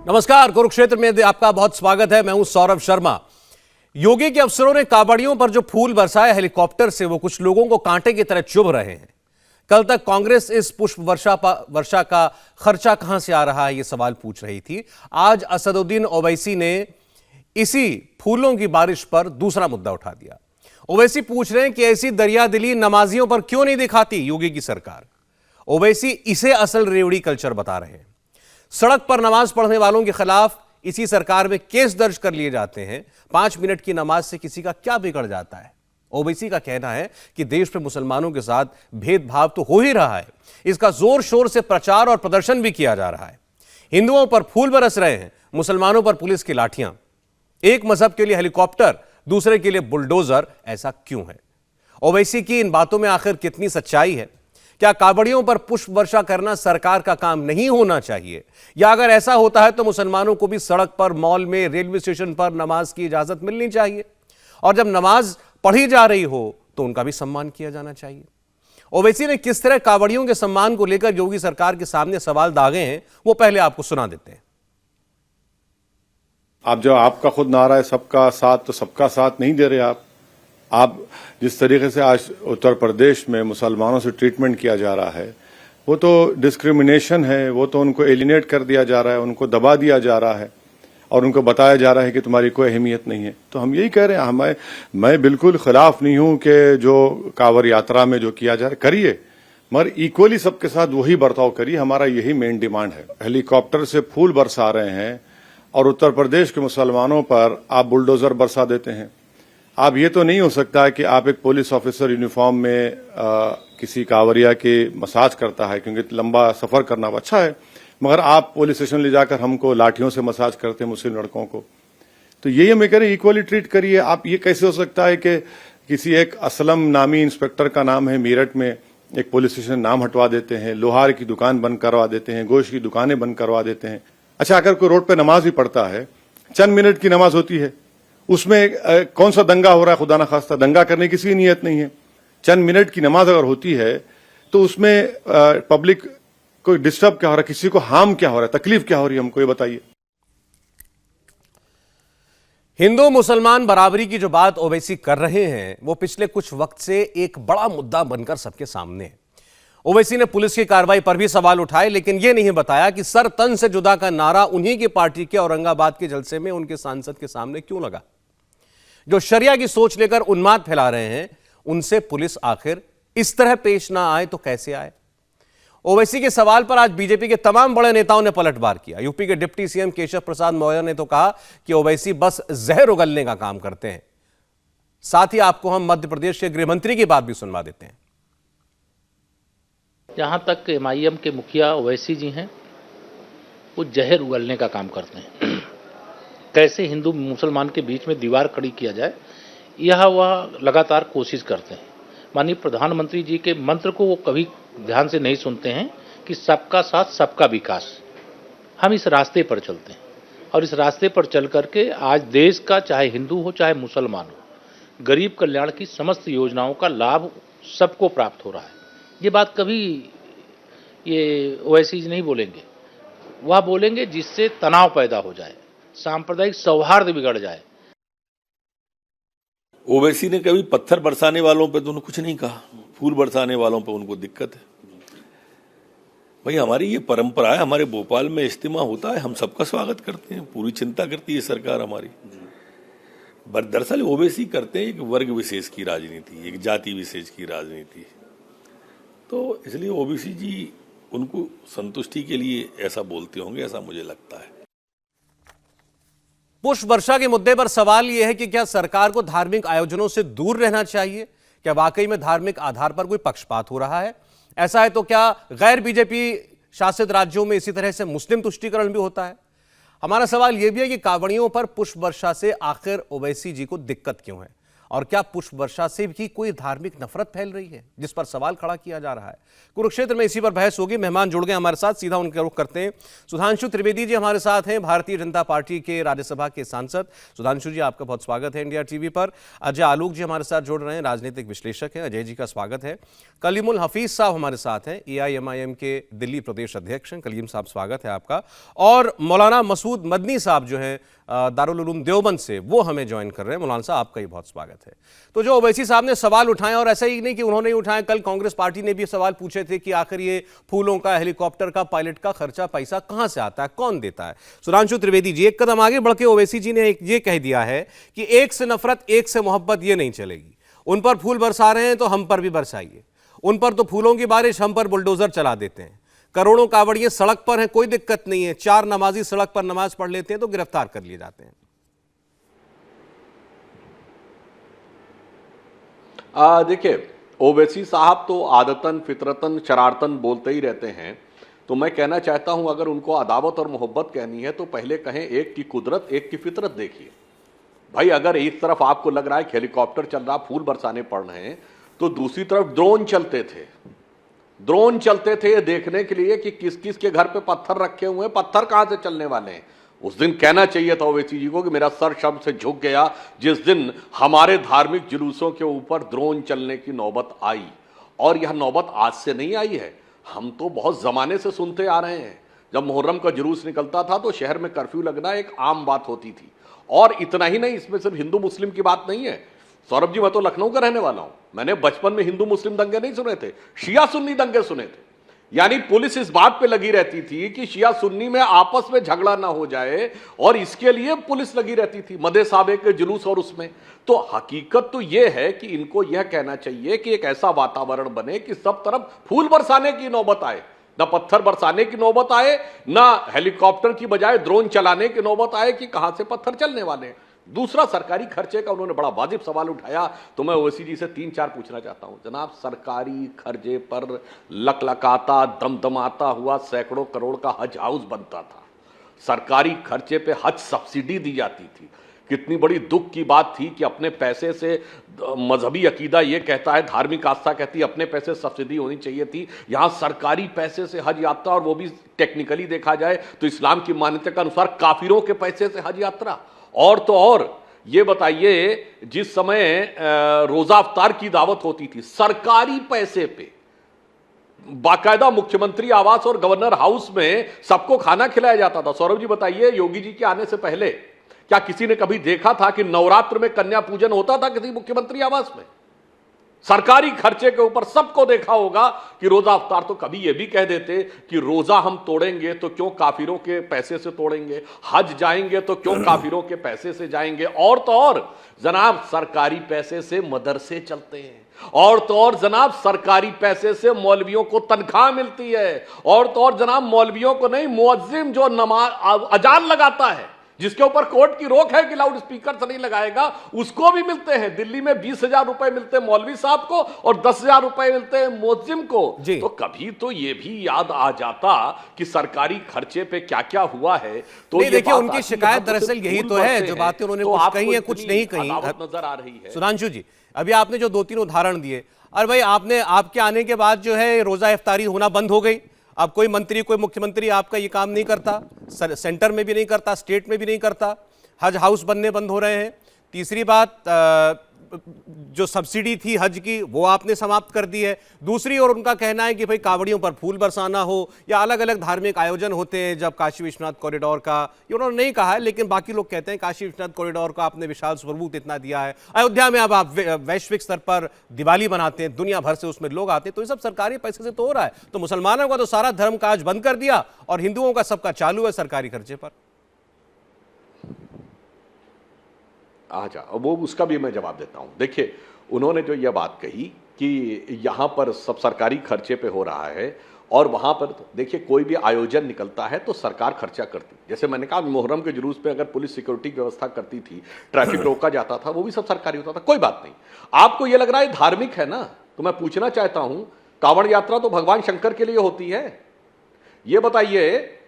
नमस्कार, कुरुक्षेत्र में आपका बहुत स्वागत है। मैं हूं सौरभ शर्मा। योगी के अफसरों ने कांवड़ियों पर जो फूल बरसाए हेलीकॉप्टर से, वो कुछ लोगों को कांटे की तरह चुभ रहे हैं। कल तक कांग्रेस इस पुष्प वर्षा का खर्चा कहां से आ रहा है, ये सवाल पूछ रही थी। आज असदुद्दीन ओवैसी ने इसी फूलों की बारिश पर दूसरा मुद्दा उठा दिया। ओवैसी पूछ रहे हैं कि ऐसी दरियादिली नमाजियों पर क्यों नहीं दिखाती योगी की सरकार। ओवैसी इसे असल रेवड़ी कल्चर बता रहे हैं। सड़क पर नमाज पढ़ने वालों के खिलाफ इसी सरकार में केस दर्ज कर लिए जाते हैं। 5 मिनट की नमाज से किसी का क्या बिगड़ जाता है। ओवैसी का कहना है कि देश में मुसलमानों के साथ भेदभाव तो हो ही रहा है, इसका जोर शोर से प्रचार और प्रदर्शन भी किया जा रहा है। हिंदुओं पर फूल बरस रहे हैं, मुसलमानों पर पुलिस की लाठियां। एक मजहब के लिए हेलीकॉप्टर, दूसरे के लिए बुलडोजर, ऐसा क्यों है? ओवैसी की इन बातों में आखिर कितनी सच्चाई है? क्या कांवड़ियों पर पुष्प वर्षा करना सरकार का काम नहीं होना चाहिए, या अगर ऐसा होता है तो मुसलमानों को भी सड़क पर, मॉल में, रेलवे स्टेशन पर नमाज की इजाजत मिलनी चाहिए? और जब नमाज पढ़ी जा रही हो तो उनका भी सम्मान किया जाना चाहिए। ओवैसी ने किस तरह कांवड़ियों के सम्मान को लेकर योगी सरकार के सामने सवाल दागे हैं, वो पहले आपको सुना देते हैं। आप जो आपका खुद नारा है सबका साथ, तो सबका साथ नहीं दे रहे आप जिस तरीके से आज उत्तर प्रदेश में मुसलमानों से ट्रीटमेंट किया जा रहा है, वो तो डिस्क्रिमिनेशन है। वो तो उनको एलिनेट कर दिया जा रहा है, उनको दबा दिया जा रहा है और उनको बताया जा रहा है कि तुम्हारी कोई अहमियत नहीं है। तो हम यही कह रहे हैं, मैं बिल्कुल खिलाफ नहीं हूं कि जो कांवड़ यात्रा में जो किया जा रहा है करिए, मगर इक्वली सबके साथ वही बर्ताव करिए। हमारा यही मेन डिमांड है। हेलीकॉप्टर से फूल बरसा रहे हैं और उत्तर प्रदेश के मुसलमानों पर आप बुलडोजर बरसा देते हैं। आप ये तो नहीं हो सकता है कि आप एक पुलिस ऑफिसर यूनिफॉर्म में किसी कांवरिया के मसाज करता है, क्योंकि लंबा सफर करना अच्छा है, मगर आप पुलिस स्टेशन ले जाकर हमको लाठियों से मसाज करते हैं मुस्लिम लड़कों को। तो यही हमें करें, इक्वली ट्रीट करिए। आप ये कैसे हो सकता है कि किसी एक असलम नामी इंस्पेक्टर का नाम है मेरठ में, एक पुलिस स्टेशन नाम हटवा देते हैं, लोहार की दुकान बंद करवा देते हैं, गोश्त की दुकानें बंद करवा देते हैं। अच्छा, अगर कोई रोड पे नमाज भी पढ़ता है, चंद मिनट की नमाज होती है, उसमें कौन सा दंगा हो रहा है? खुदा ना खास्ता दंगा करने की किसी नीयत नहीं है। चंद मिनट की नमाज अगर होती है तो उसमें पब्लिक को डिस्टर्ब क्या हो रहा है, किसी को हार्म क्या हो रहा है, तकलीफ क्या हो रही है, हमको ये बताइए। हिंदू मुसलमान बराबरी की जो बात ओवैसी कर रहे हैं, वो पिछले कुछ वक्त से एक बड़ा मुद्दा बनकर सबके सामने है। ओवैसी ने पुलिस की कार्रवाई पर भी सवाल उठाए, लेकिन यह नहीं बताया कि सर तन से जुदा का नारा उन्हीं की पार्टी के औरंगाबाद के जलसे में उनके सांसद के सामने क्यों लगा। जो शरिया की सोच लेकर उन्माद फैला रहे हैं, उनसे पुलिस आखिर इस तरह पेश ना आए तो कैसे आए? ओवैसी के सवाल पर आज बीजेपी के तमाम बड़े नेताओं ने पलटवार किया। यूपी के डिप्टी सीएम केशव प्रसाद मौर्य ने तो कहा कि ओवैसी बस जहर उगलने का काम करते हैं। साथ ही आपको हम मध्य प्रदेश के गृह मंत्री की बात भी सुनवा देते हैं। जहाँ तक एमआईएम के मुखिया ओवैसी जी हैं, वो जहर उगलने का काम करते हैं। कैसे हिंदू मुसलमान के बीच में दीवार खड़ी किया जाए, यह वह लगातार कोशिश करते हैं। माननीय प्रधानमंत्री जी के मंत्र को वो कभी ध्यान से नहीं सुनते हैं कि सबका साथ सबका विकास। हम इस रास्ते पर चलते हैं और इस रास्ते पर चल करके आज देश का, चाहे हिंदू हो चाहे मुसलमान हो, गरीब कल्याण की समस्त योजनाओं का लाभ सबको प्राप्त हो रहा है। ये बात कभी ये ओवैसी नहीं बोलेंगे। वह बोलेंगे जिससे तनाव पैदा हो जाए, सांप्रदायिक सौहार्द बिगड़ जाए। ओवैसी ने कभी पत्थर बरसाने वालों पे तो उन्होंने कुछ नहीं कहा, फूल बरसाने वालों पे उनको दिक्कत है। भाई, हमारी ये परंपरा है, हमारे भोपाल में इज्तिमा होता है, हम सबका स्वागत करते हैं, पूरी चिंता करती है सरकार हमारी। दरअसल ओवैसी करते हैं एक वर्ग विशेष की राजनीति, एक जाति विशेष की राजनीति। तो इसलिए ओवैसी जी उनको संतुष्टि के लिए ऐसा बोलते होंगे, ऐसा मुझे लगता है। पुष्प वर्षा के मुद्दे पर सवाल यह है कि क्या सरकार को धार्मिक आयोजनों से दूर रहना चाहिए? क्या वाकई में धार्मिक आधार पर कोई पक्षपात हो रहा है? ऐसा है तो क्या गैर बीजेपी शासित राज्यों में इसी तरह से मुस्लिम तुष्टीकरण भी होता है? हमारा सवाल यह भी है कि कांवड़ियों पर पुष्प वर्षा से आखिर ओवैसी जी को दिक्कत क्यों है? और क्या पुष्प वर्षा से भी कोई धार्मिक नफरत फैल रही है, जिस पर सवाल खड़ा किया जा रहा है। कुरुक्षेत्र में इसी पर बहस होगी। मेहमान जुड़ गए हमारे साथ, सीधा उनका रुख करते हैं। सुधांशु त्रिवेदी जी हमारे साथ हैं, भारतीय जनता पार्टी के राज्यसभा के सांसद। सुधांशु जी, आपका बहुत स्वागत है इंडिया टीवी पर। अजय आलोक जी हमारे साथ जुड़ रहे हैं, राजनीतिक विश्लेषक हैं। अजय जी का स्वागत है। कलीमुल हफीज साहब हमारे साथ हैं, AIMIM के दिल्ली प्रदेश अध्यक्ष हैं। कलीम साहब, स्वागत है आपका। और मौलाना मसूद मदनी साहब जो हैं दारुल उलूम देवबंद से, वो हमें ज्वाइन कर रहे हैं। मौलाना साहब, आपका ही बहुत स्वागत है। तो जो ओवैसी साहब ने सवाल उठाए, और ऐसा ही नहीं कि उन्होंने उठाए, कल कांग्रेस पार्टी ने भी सवाल पूछे थे कि आखिर ये फूलों का, हेलीकॉप्टर का, पायलट का खर्चा पैसा कहां से आता है, कौन देता है। सुधांशु त्रिवेदी जी, एक कदम आगे बढ़ के ओवैसी जी ने ये कह दिया है कि एक से नफरत, एक से मोहब्बत ये नहीं चलेगी। उन पर फूल बरसा रहे हैं तो हम पर भी बरसाइए। उन पर तो फूलों की बारिश, हम पर बुलडोजर चला देते हैं। करोड़ों कावड़िए सड़क पर हैं, कोई दिक्कत नहीं है। 4 नमाजी सड़क पर नमाज पढ़ लेते हैं तो गिरफ्तार कर लिए जाते हैं। देखिए, ओवैसी साहब तो आदतन फितरतन शरारतन बोलते ही रहते हैं। तो मैं कहना चाहता हूं, अगर उनको अदावत और मोहब्बत कहनी है तो पहले कहें एक की कुदरत, एक की फितरत देखिए। भाई, अगर एक तरफ आपको लग रहा है कि हेलीकॉप्टर चल रहा, फूल बरसाने पड़ रहे हैं, तो दूसरी तरफ ड्रोन चलते थे। ड्रोन चलते थे ये देखने के लिए कि किस किस के घर पे पत्थर रखे हुए हैं, पत्थर कहां से चलने वाले हैं। उस दिन कहना चाहिए था ओवैसी जी को कि मेरा सर शब्द से झुक गया जिस दिन हमारे धार्मिक जुलूसों के ऊपर ड्रोन चलने की नौबत आई। और यह नौबत आज से नहीं आई है, हम तो बहुत जमाने से सुनते आ रहे हैं। जब मुहर्रम का जुलूस निकलता था तो शहर में कर्फ्यू लगना एक आम बात होती थी। और इतना ही नहीं, इसमें सिर्फ हिंदू मुस्लिम की बात नहीं है। सौरभ जी, मैं तो लखनऊ का रहने वाला हूं, मैंने बचपन में हिंदू मुस्लिम दंगे नहीं सुने थे, शिया सुन्नी दंगे सुने थे। यानी पुलिस इस बात पे लगी रहती थी कि शिया सुन्नी में आपस में झगड़ा ना हो जाए, और इसके लिए पुलिस लगी रहती थी मदे साहब के जुलूस और उसमें। तो हकीकत तो यह है कि इनको यह कहना चाहिए कि एक ऐसा वातावरण बने कि सब तरफ फूल बरसाने की नौबत आए, ना पत्थर बरसाने की नौबत आए, ना हेलीकॉप्टर की बजाय ड्रोन चलाने की नौबत आए कि कहां से पत्थर चलने वाले हैं। दूसरा, सरकारी खर्चे का उन्होंने बड़ा वाजिब सवाल उठाया। तो मैं ओवैसी जी से 3-4 पूछना चाहता हूं। जनाब, सरकारी खर्चे पर लकलकाता, दमदमाता हुआ सैकड़ों करोड़ का हज हाउस बनता था। सरकारी खर्चे पे हज सब्सिडी दी जाती थी। कितनी बड़ी दुख की बात थी कि अपने पैसे से, मजहबी अकीदा ये कहता है, धार्मिक आस्था कहती है, अपने पैसे सब्सिडी होनी चाहिए थी। यहां सरकारी पैसे से हज यात्रा, और वो भी टेक्निकली देखा जाए तो इस्लाम की मान्यता के अनुसार काफिरों के पैसे से हज यात्रा। और तो और ये बताइए, जिस समय रोजा अफ्तार की दावत होती थी सरकारी पैसे पे, बाकायदा मुख्यमंत्री आवास और गवर्नर हाउस में सबको खाना खिलाया जाता था। सौरभ जी बताइए, योगी जी के आने से पहले क्या किसी ने कभी देखा था कि नवरात्र में कन्या पूजन होता था किसी मुख्यमंत्री आवास में? सरकारी खर्चे के ऊपर सबको देखा होगा कि रोजा अफ्तार तो कभी यह भी कह देते कि रोजा हम तोड़ेंगे तो क्यों काफिरों के पैसे से तोड़ेंगे, हज जाएंगे तो क्यों काफिरों के पैसे से जाएंगे। और तो और जनाब, सरकारी पैसे से मदरसे चलते हैं, और तो और जनाब, सरकारी पैसे से मौलवियों को तनख्वाह मिलती है, और तो और जनाब, मौलवियों को नहीं, मुअज्जिम जो नमाज अजान लगाता है, जिसके ऊपर कोर्ट की रोक है कि लाउड स्पीकर से नहीं लगाएगा, उसको भी मिलते हैं। दिल्ली में 20,000 रुपए मिलते हैं मौलवी साहब को और 10,000 रुपए मिलते हैं मुअज्जिम को। तो कभी तो ये भी याद आ जाता कि सरकारी खर्चे पे क्या क्या हुआ है। तो ये देखिए, उनकी शिकायत दरअसल यही तो है, जो बातें उन्होंने कुछ कही है, कुछ नहीं कही नजर आ रही है। सुधांशु जी, अभी आपने जो 2-3 उदाहरण दिए, अरे भाई, आपके आने के बाद जो है रोजा इफ्तारी होना बंद हो गई। अब कोई मंत्री, कोई मुख्यमंत्री आपका ये काम नहीं करता, सेंटर में भी नहीं करता, स्टेट में भी नहीं करता। हज हाउस बनने बंद हो रहे हैं। तीसरी बात, जो सब्सिडी थी हज की, वो आपने समाप्त कर दी है। दूसरी ओर उनका कहना है कि भाई कावड़ियों पर फूल बरसाना हो या अलग अलग धार्मिक आयोजन होते हैं, जब काशी विश्वनाथ कॉरिडोर का, ये उन्होंने नहीं कहा है, लेकिन बाकी लोग कहते हैं काशी विश्वनाथ कॉरिडोर का आपने विशाल स्वरूप इतना दिया है। अयोध्या में अब आप वैश्विक स्तर पर दिवाली बनाते हैं, दुनिया भर से उसमें लोग आते हैं, तो ये सब सरकारी पैसे से तो हो रहा है। तो मुसलमानों का तो सारा धर्म काज बंद कर दिया और हिंदुओं का सबका चालू है सरकारी खर्चे पर। अच्छा, वो उसका भी मैं जवाब देता हूं। देखिए, उन्होंने जो यह बात कही कि यहां पर सब सरकारी खर्चे पे हो रहा है, और वहां पर देखिए कोई भी आयोजन निकलता है तो सरकार खर्चा करती। जैसे मैंने कहा, मुहर्रम के जुलूस पे अगर पुलिस सिक्योरिटी की व्यवस्था करती थी, ट्रैफिक रोका जाता था, वो भी सब सरकारी होता था, कोई बात नहीं। आपको यह लग रहा है धार्मिक है ना, तो मैं पूछना चाहता हूं, कांवड़ यात्रा तो भगवान शंकर के लिए होती है। ये बताइए,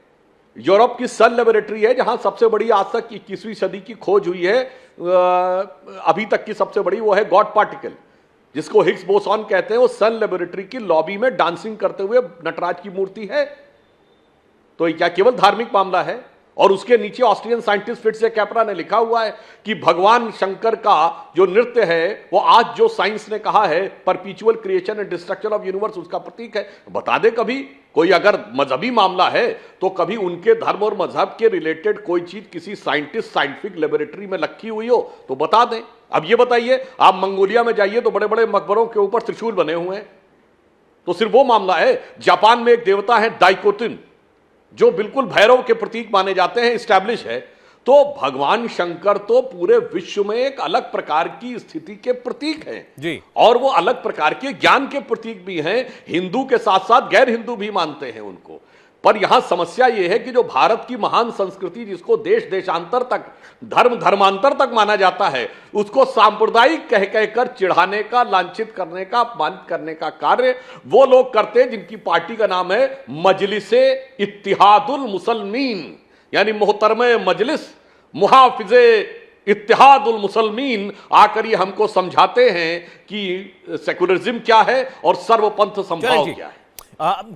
यूरोप की सन लेबोरेटरी है जहां सबसे बड़ी आज तक 21वीं सदी की खोज हुई है, अभी तक की सबसे बड़ी, वो है गॉड पार्टिकल, जिसको हिग्स बोसॉन कहते हैं। वो सन लेबोरेटरी की लॉबी में डांसिंग करते हुए नटराज की मूर्ति है। तो क्या केवल धार्मिक मामला है? और उसके नीचे ऑस्ट्रियन साइंटिस्ट फिट्ज कैपरा ने लिखा हुआ है कि भगवान शंकर का जो नृत्य है वो आज जो साइंस ने कहा है परपीचुअल creation and destruction of universe, उसका प्रतीक है। बता दे कभी कोई अगर मजहबी मामला है तो कभी उनके धर्म और मजहब के रिलेटेड कोई चीज किसी साइंटिस्ट साइंटिफिक लेबोरेटरी में रखी हुई हो तो बता दें। अब ये बताइए, आप मंगोलिया में जाइए तो बड़े बड़े मकबरों के ऊपर त्रिशूल बने हुए हैं, तो सिर्फ वो मामला है। जापान में एक देवता है दाइकोटिन, जो बिल्कुल भैरव के प्रतीक माने जाते हैं, इस्टेब्लिश है। तो भगवान शंकर तो पूरे विश्व में एक अलग प्रकार की स्थिति के प्रतीक हैं जी, और वो अलग प्रकार के ज्ञान के प्रतीक भी हैं। हिंदू के साथ साथ गैर हिंदू भी मानते हैं उनको। पर यहां समस्या यह है कि जो भारत की महान संस्कृति, जिसको देश देशांतर तक, धर्म धर्मांतर तक माना जाता है, उसको सांप्रदायिक कह कहकर चिढ़ाने का, लांछित करने का, अपमानित करने का कार्य वो लोग करते हैं जिनकी पार्टी का नाम है मजलिसे इत्तिहादुल मुसलमीन, यानी मोहतरमे मजलिस मुहाफिजे इत्तिहादुल मुसलमीन आकर ये हमको समझाते हैं कि सेकुलरिज्म क्या है और सर्वपंथ संभाव क्या है।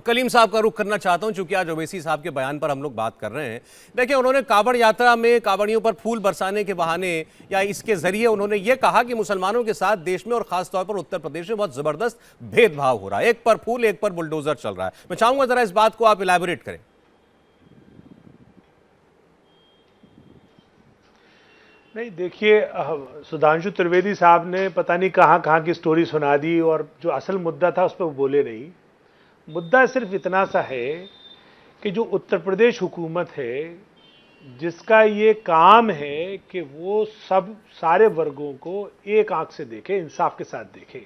कलीम साहब का रुख करना चाहता हूं, चूंकि आज ओवैसी साहब के बयान पर हम लोग बात कर रहे हैं। देखिए, उन्होंने कांवड़ यात्रा में कांवड़ियों पर फूल बरसाने के बहाने या इसके जरिए उन्होंने ये कहा कि मुसलमानों के साथ देश में और खासतौर पर उत्तर प्रदेश में बहुत जबरदस्त भेदभाव हो रहा है, एक पर फूल एक पर बुलडोजर चल रहा है। मैं चाहूंगा जरा इस बात को आप इलैबोरेट करें। नहीं, देखिए, सुधांशु त्रिवेदी साहब ने पता नहीं कहाँ की स्टोरी सुना दी और जो असल मुद्दा था उस पर वो बोले नहीं। मुद्दा सिर्फ इतना सा है कि जो उत्तर प्रदेश हुकूमत है, जिसका ये काम है कि वो सब सारे वर्गों को एक आंख से देखे, इंसाफ के साथ देखे।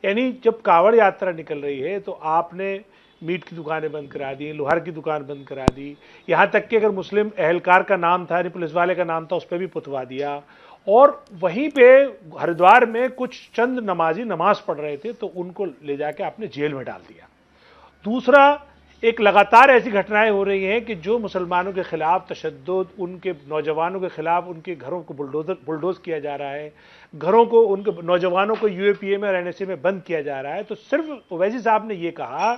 यानी जब कांवड़ यात्रा निकल रही है तो आपने मीट की दुकानें बंद करा दी, लोहार की दुकान बंद करा दी, यहाँ तक कि अगर मुस्लिम एहलकार का नाम था, पुलिस वाले का नाम था, उस पर भी पुतवा दिया। और वहीं पे हरिद्वार में कुछ चंद नमाजी नमाज पढ़ रहे थे तो उनको ले जाके आपने जेल में डाल दिया। दूसरा, एक लगातार ऐसी घटनाएं हो रही हैं कि जो मुसलमानों के खिलाफ तशद्दुद, उनके नौजवानों के खिलाफ उनके घरों को बुलडोज किया जा रहा है, घरों को, उनके नौजवानों को यूएपीए में और एनएसए में बंद किया जा रहा है। तो सिर्फ ओवैसी साहब ने ये कहा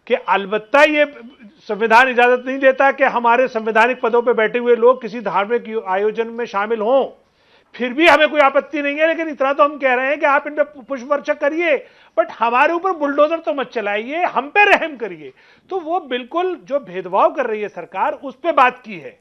कि अलबत्ता ये संविधान इजाजत नहीं देता कि हमारे संवैधानिक पदों पर बैठे हुए लोग किसी धार्मिक आयोजन में शामिल हों, फिर भी हमें कोई आपत्ति नहीं है, लेकिन इतना तो हम कह रहे हैं कि आप इन पर पुष्पवर्षा करिए, बट हमारे ऊपर बुलडोजर तो मत चलाइए, हम पे रहम करिए। तो वो बिल्कुल जो भेदभाव कर रही है सरकार, उस पे बात की है।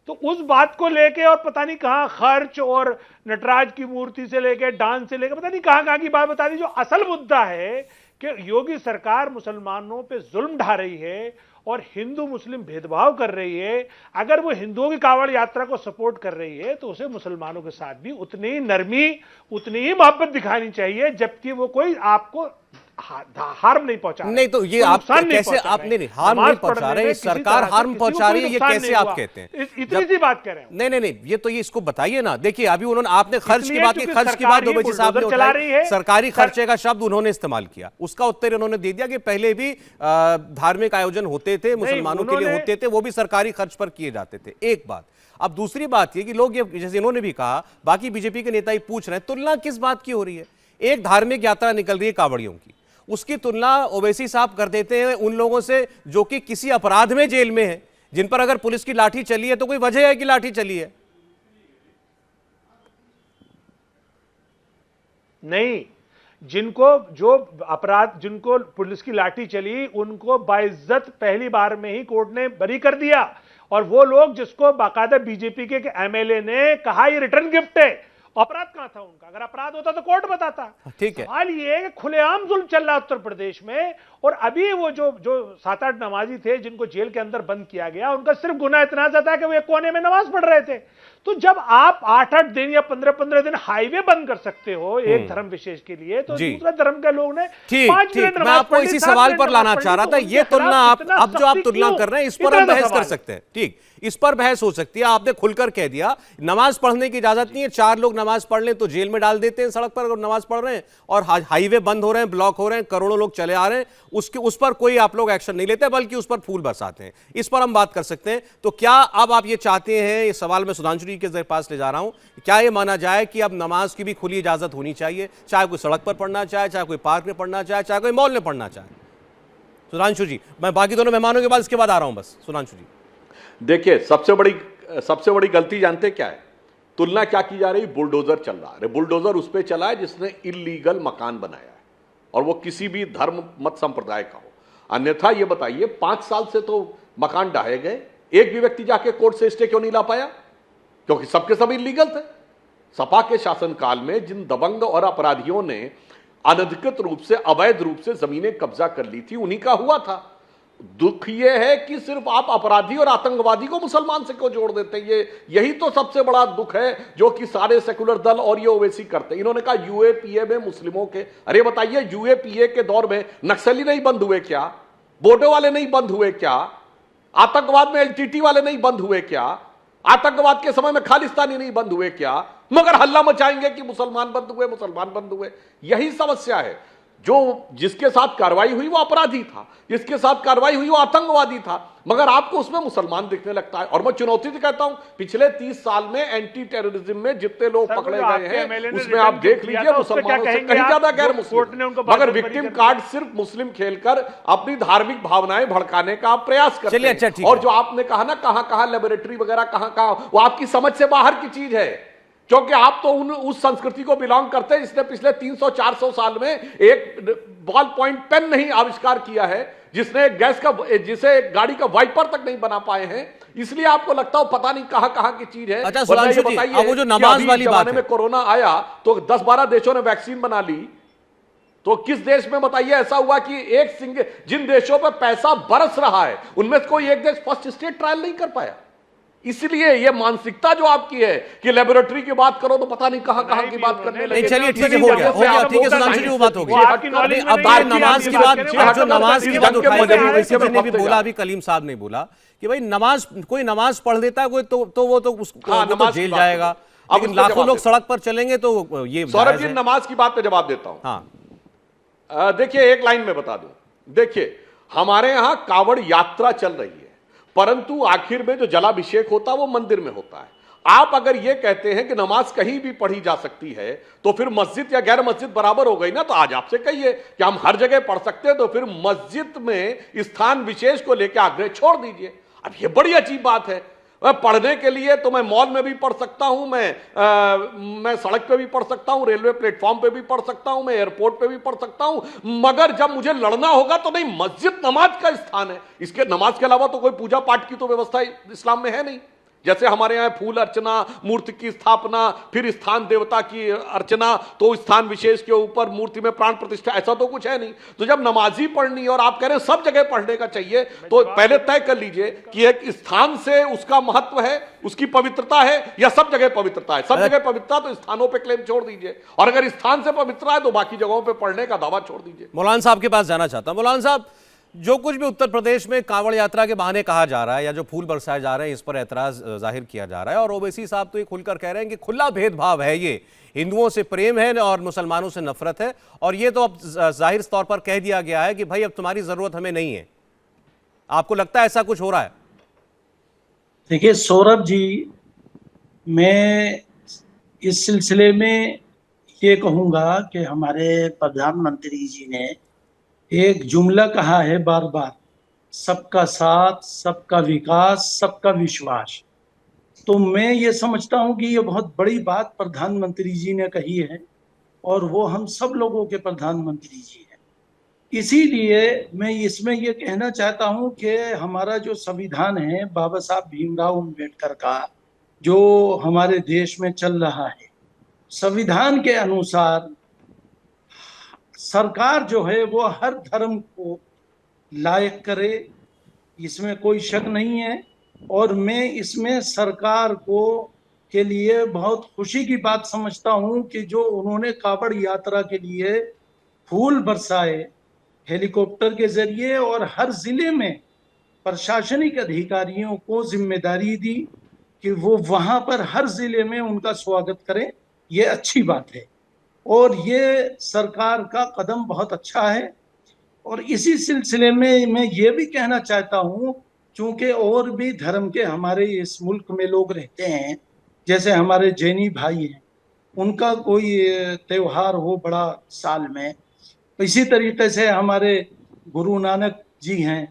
तो उस बात को लेके और पता नहीं कहां खर्च और नटराज की मूर्ति से लेके डांस से लेके पता नहीं कहां की बात बता दी। जो असल मुद्दा है कि योगी सरकार मुसलमानों पे जुल्म ढा रही है और हिंदू मुस्लिम भेदभाव कर रही है। अगर वो हिंदुओं की कांवड़ यात्रा को सपोर्ट कर रही है तो उसे मुसलमानों के साथ भी उतनी ही नरमी, उतनी ही मोहब्बत दिखानी चाहिए, जबकि वो कोई आपको हार्म नहीं पहुंचा रहे। नहीं, तो ये आप कैसे, आपने नहीं हार्म नहीं पहुंचा रहे हैं, सरकार हार्म पहुंचा रही है, ये कैसे आप कहते हैं? इतनी सी बात कह रहे हैं। नहीं, ये तो ये इसको बताइए ना। देखिए, अभी उन्होंने, आपने खर्च की बात की, खर्च की बात ओवैसी साहब ने उठाई, सरकारी खर्चे का शब्द उन्होंने इस्तेमाल किया। उसका उत्तर उन्होंने दे दिया कि पहले भी धार्मिक आयोजन होते थे, मुसलमानों के लिए होते थे, वो भी सरकारी खर्च पर किए जाते थे। एक बात। अब दूसरी बात ये कि लोग, ये जैसे इन्होंने भी कहा, बाकी बीजेपी के नेता ही पूछ रहे हैं, तुलना किस बात की हो रही है? एक धार्मिक यात्रा निकल रही है कांवड़ियों की, उसकी तुलना ओवैसी साहब कर देते हैं उन लोगों से जो कि किसी अपराध में जेल में है, जिन पर अगर पुलिस की लाठी चली है तो कोई वजह है कि लाठी चली है? नहीं, जिनको जो अपराध, जिनको पुलिस की लाठी चली, उनको बाइज्जत पहली बार में ही कोर्ट ने बरी कर दिया। और वो लोग जिसको बाकायदा बीजेपी के एमएलए ने कहा ये रिटर्न गिफ्ट है, अपराध कहां था उनका? अगर अपराध होता तो कोर्ट बताता। ठीक है। सवाल ये है कि खुलेआम जुल्म चल रहा है उत्तर प्रदेश में, और अभी वो जो 7-8 नमाजी थे जिनको जेल के अंदर बंद किया गया, उनका सिर्फ गुनाह इतना ज्यादा है कि वो एक कोने में नमाज पढ़ रहे थे। तो जब आप 8-8 दिन या 15-15 दिन हाईवे बंद कर सकते हो एक धर्म विशेष के लिए, तो जी। दूसरा धर्म के लोग ने ठीक 5 मिनट ठीक, मैं नमाज आपको पढ़ ली, इसी 7 सवाल मिनट पर नमाज लाना पढ़ चाह ली, रहा तो था। उनके ये तुलना खिलाफ आप इतना अब जो आप सख्ती तुलना क्यों? कर रहे हैं, इस पर इतना हम सा बहस कर सवाल। सकते हैं। ठीक, इस पर बहस हो सकती है। आपने खुलकर कह दिया नमाज पढ़ने की इजाजत नहीं है, 4 लोग नमाज पढ़ लें तो जेल में डाल देते हैं सड़क पर अगर नमाज पढ़ रहे हैं, और हाईवे बंद हो रहे हैं, ब्लॉक हो रहे हैं, करोड़ों लोग चले आ रहे हैं, उस पर कोई आप लोग एक्शन नहीं लेते, बल्कि उस पर फूल बरसाते हैं। इस पर हम बात कर सकते हैं। तो क्या अब आप ये चाहते हैं, ये सवाल मैं सुधांशु जी के पास ले जा रहा हूं, क्या ये माना जाए कि अब नमाज की भी खुली इजाजत होनी चाहिए, चाहे कोई सड़क पर पढ़ना चाहे, चाहे कोई पार्क में पढ़ना चाहे, चाहे कोई मॉल में पढ़ना चाहे? सुधांशु जी, मैं बाकी दोनों मेहमानों के बाद इसके बाद आ रहा हूं। बस सुधांशु जी, देखिए, सबसे बड़ी गलती जानते क्या है? तुलना क्या की जा रही? बुलडोजर चल रहा है। बुलडोजर उस पे चला है जिसने इलीगल मकान बनाया है, और वो किसी भी धर्म मत संप्रदाय का हो। अन्यथा ये बताइए, 5 साल से तो मकान ढाए गए, एक भी व्यक्ति जाके कोर्ट से स्टे क्यों नहीं ला पाया? क्योंकि सबके सब इलीगल थे। सपा के शासनकाल में जिन दबंग और अपराधियों ने अनधिकृत रूप से, अवैध रूप से जमीनें कब्जा कर ली थी, उन्हीं का हुआ था। दुख यह है कि सिर्फ आप अपराधी और आतंकवादी को मुसलमान से क्यों जोड़ देते हैं? यही तो सबसे बड़ा दुख है, जो कि सारे सेकुलर दल और ये ओवैसी करते हैं। इन्होंने कहा यूएपीए में मुस्लिमों के, अरे बताइए, यूएपीए के दौर में नक्सली नहीं बंद हुए क्या? बोडो वाले नहीं बंद हुए क्या? आतंकवाद में एलटीटी वाले नहीं बंद हुए क्या? आतंकवाद के समय में खालिस्तानी नहीं बंद हुए क्या? मगर हल्ला मचाएंगे कि मुसलमान बंद हुए, मुसलमान बंद हुए। यही समस्या है। जो जिसके साथ कार्रवाई हुई वो अपराधी था, जिसके साथ कार्रवाई हुई वो आतंकवादी था, मगर आपको उसमें मुसलमान दिखने लगता है। और मैं चुनौती से कहता हूं, पिछले 30 साल में एंटी टेररिज्म में जितने लोग पकड़े गए हैं, उसमें आप देख लीजिए मुसलमानों से कहीं ज्यादा गैर मुस्लिम। मगर विक्टिम कार्ड सिर्फ मुस्लिम खेलकर अपनी धार्मिक भावनाएं भड़काने का आप प्रयास करते हैं। अच्छा, ठीक और है। जो आपने कहा ना, कहां लेबोरेटरी वगैरह कहां, वो आपकी समझ से बाहर की चीज है। क्योंकि आप तो उस संस्कृति को बिलोंग करते हैं जिसने पिछले 300-400 साल में एक बॉल पॉइंट पेन नहीं आविष्कार किया है, जिसने जिसे गाड़ी का वाइपर तक नहीं बना पाए हैं। इसलिए आपको लगता हो पता नहीं कहां की चीज है। अच्छा सुधांशु जी, अब वो जो नमाज वाली बात है, में कोरोना आया तो 10-12 देशों ने वैक्सीन बना ली, तो किस देश में बताइए ऐसा हुआ कि जिन देशों पर पैसा बरस रहा है, उनमें से कोई एक देश फर्स्ट स्टेट ट्रायल नहीं कर पाया। इसलिए ये मानसिकता जो आपकी है कि लेबोरेटरी की बात करो तो पता नहीं कहां की बात करने लगे। चलिए ठीक है, हो गया, ठीक है सुधांशु जी, वो बात हो गई। अब ये नमाज की बात, जो नमाज की बात उठाई गई, वैसे ने भी बोला, अभी कलीम साहब ने बोला कि भाई कोई नमाज पढ़ लेता है कोई तो वो तो उसको जेल जाएगा, लेकिन लाखों लोग सड़क पर चलेंगे तो ये। सौरभ जी, नमाज की बात पे जवाब देता हूं। हाँ, देखिए, एक लाइन में बता दूं। देखिए, हमारे यहां कावड़ यात्रा चल रही है, परंतु आखिर में जो जलाभिषेक होता है वो मंदिर में होता है। आप अगर ये कहते हैं कि नमाज कहीं भी पढ़ी जा सकती है, तो फिर मस्जिद या गैर मस्जिद बराबर हो गई ना। तो आज आपसे कहिए कि हम हर जगह पढ़ सकते हैं, तो फिर मस्जिद में स्थान विशेष को लेकर आग्रह छोड़ दीजिए। अब ये बड़ी अजीब बात है। पढ़ने के लिए तो मैं मॉल में भी पढ़ सकता हूं, मैं सड़क पे भी पढ़ सकता हूं, रेलवे प्लेटफॉर्म पे भी पढ़ सकता हूं, मैं एयरपोर्ट पे भी पढ़ सकता हूं, मगर जब मुझे लड़ना होगा तो नहीं, मस्जिद नमाज का स्थान है। इसके नमाज के अलावा तो कोई पूजा पाठ की तो व्यवस्था इस्लाम में है नहीं। जैसे हमारे यहाँ फूल अर्चना, मूर्ति की स्थापना, फिर स्थान देवता की अर्चना, तो स्थान विशेष के ऊपर मूर्ति में प्राण प्रतिष्ठा, ऐसा तो कुछ है नहीं। तो जब नमाजी पढ़नी और आप कह रहे हैं सब जगह पढ़ने का चाहिए, तो पहले तय कर लीजिए कि एक स्थान से उसका महत्व है, उसकी पवित्रता है, या सब जगह पवित्रता है। सब जगह पवित्रता तो स्थानों पर क्लेम छोड़ दीजिए, और अगर स्थान से पवित्रता है तो बाकी जगहों पर पढ़ने का दावा छोड़ दीजिए। मौलाना साहब के पास जाना चाहता हूं। मौलाना साहब, जो कुछ भी उत्तर प्रदेश में कांवड़ यात्रा के बहाने कहा जा रहा है या जो फूल बरसाए जा रहे हैं, इस पर ऐतराज जाहिर किया जा रहा है, और ओवैसी साहब तो ये खुलकर कह रहे हैं कि खुला भेदभाव है, ये हिंदुओं से प्रेम है और मुसलमानों से नफरत है, और ये तो अब जाहिर तौर पर कह दिया गया है कि भाई अब तुम्हारी जरूरत हमें नहीं है। आपको लगता है ऐसा कुछ हो रहा है? देखिए सौरभ जी, मैं इस सिलसिले में ये कहूँगा कि हमारे प्रधानमंत्री जी ने एक जुमला कहा है बार बार, सबका साथ, सबका विकास, सबका विश्वास। तो मैं ये समझता हूँ कि ये बहुत बड़ी बात प्रधानमंत्री जी ने कही है, और वो हम सब लोगों के प्रधानमंत्री जी हैं। इसीलिए मैं इसमें ये कहना चाहता हूँ कि हमारा जो संविधान है, बाबा साहब भीमराव अम्बेडकर का, जो हमारे देश में चल रहा है, संविधान के अनुसार सरकार जो है वो हर धर्म को लायक करे, इसमें कोई शक नहीं है। और मैं इसमें सरकार को के लिए बहुत खुशी की बात समझता हूं कि जो उन्होंने कावड़ यात्रा के लिए फूल बरसाए हेलीकॉप्टर के जरिए, और हर जिले में प्रशासनिक अधिकारियों को जिम्मेदारी दी कि वो वहां पर हर जिले में उनका स्वागत करें। ये अच्छी बात है और ये सरकार का कदम बहुत अच्छा है। और इसी सिलसिले में मैं ये भी कहना चाहता हूँ, चूंकि और भी धर्म के हमारे इस मुल्क में लोग रहते हैं, जैसे हमारे जैनी भाई हैं, उनका कोई त्योहार हो बड़ा साल में, इसी तरीके से हमारे गुरु नानक जी हैं,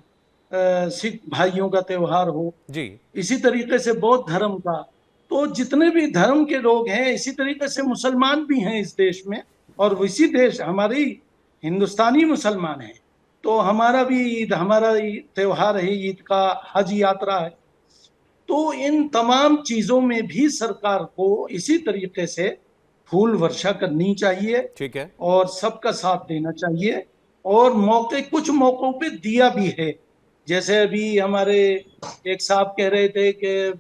सिख भाइयों का त्योहार हो, जी इसी तरीके से बौद्ध धर्म का, तो जितने भी धर्म के लोग हैं, इसी तरीके से मुसलमान भी हैं इस देश में, और इसी देश हमारी हिंदुस्तानी मुसलमान हैं, तो हमारा भी ईद, हमारा त्योहार है ईद का, हज यात्रा है। तो इन तमाम चीजों में भी सरकार को इसी तरीके से फूल वर्षा करनी चाहिए ठीक है। और सबका साथ देना चाहिए। और कुछ मौकों पे दिया भी है, जैसे अभी हमारे एक साहब कह रहे थे कि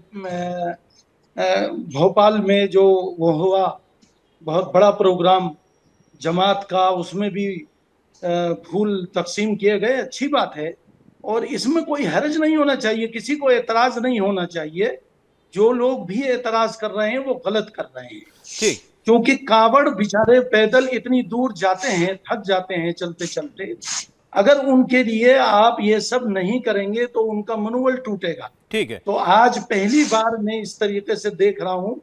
भोपाल में जो वो हुआ बहुत बड़ा प्रोग्राम जमात का, उसमें भी फूल तकसीम किए गए, अच्छी बात है और इसमें कोई हर्ज नहीं होना चाहिए, किसी को एतराज नहीं होना चाहिए। जो लोग भी एतराज कर रहे हैं वो गलत कर रहे हैं, ठीक, क्योंकि कावड़ बेचारे पैदल इतनी दूर जाते हैं, थक जाते हैं चलते चलते। अगर उनके लिए आप ये सब नहीं करेंगे तो उनका मनोबल टूटेगा। ठीक है। तो आज पहली बार मैं इस तरीके से देख रहा हूं,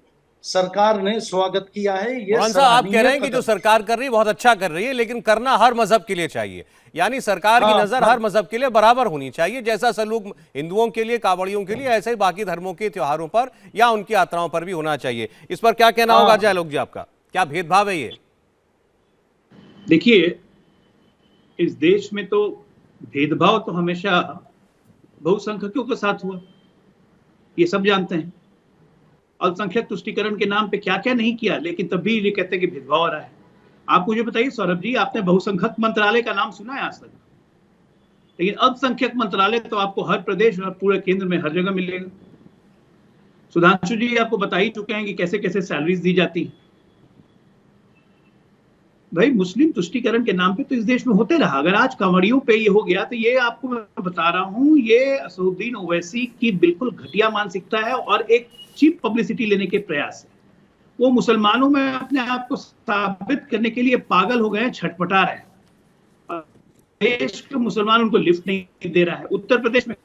सरकार ने स्वागत किया है। ये मौलाना साहब, आप कह रहे हैं सराहनीय कि जो कदम। सरकार कर रही है बहुत अच्छा कर रही है, लेकिन करना हर मजहब के लिए चाहिए, यानी सरकार की हाँ, नजर हाँ। हर मजहब के लिए बराबर होनी चाहिए। जैसा सलूक हिंदुओं के लिए, कावड़ियों के लिए, ऐसे ही बाकी धर्मों के त्योहारों पर या उनकी यात्राओं पर भी होना चाहिए। इस पर क्या कहना होगा जयलोक जी आपका? क्या भेदभाव है ये? देखिए, इस देश में तो भेदभाव तो हमेशा बहुसंख्यकों के साथ हुआ, ये सब जानते हैं। अल्पसंख्यक तुष्टीकरण के नाम पे क्या क्या नहीं किया, लेकिन तब भी ये कहते हैं कि भेदभाव हो रहा है। आप मुझे बताइए सौरभ जी, आपने बहुसंख्यक मंत्रालय का नाम सुना है आज तक? लेकिन अल्पसंख्यक मंत्रालय तो आपको हर प्रदेश और पूरे केंद्र में हर जगह मिलेगा। सुधांशु जी आपको बता ही चुके हैं कि कैसे कैसे सैलरीज दी जाती है। भाई, मुस्लिम तुष्टीकरण के नाम पे तो इस देश में होते रहा। अगर आज कांवड़ियों पे ये हो गया तो ये आपको मैं बता रहा हूं, ये असदुद्दीन ओवैसी की बिल्कुल घटिया मानसिकता है और एक चीप पब्लिसिटी लेने के प्रयास है। वो मुसलमानों में अपने आप को साबित करने के लिए पागल हो गए हैं, छटपटा रहे हैं। देश के मुसलमान उनको लिफ्ट नहीं दे रहा है। उत्तर प्रदेश में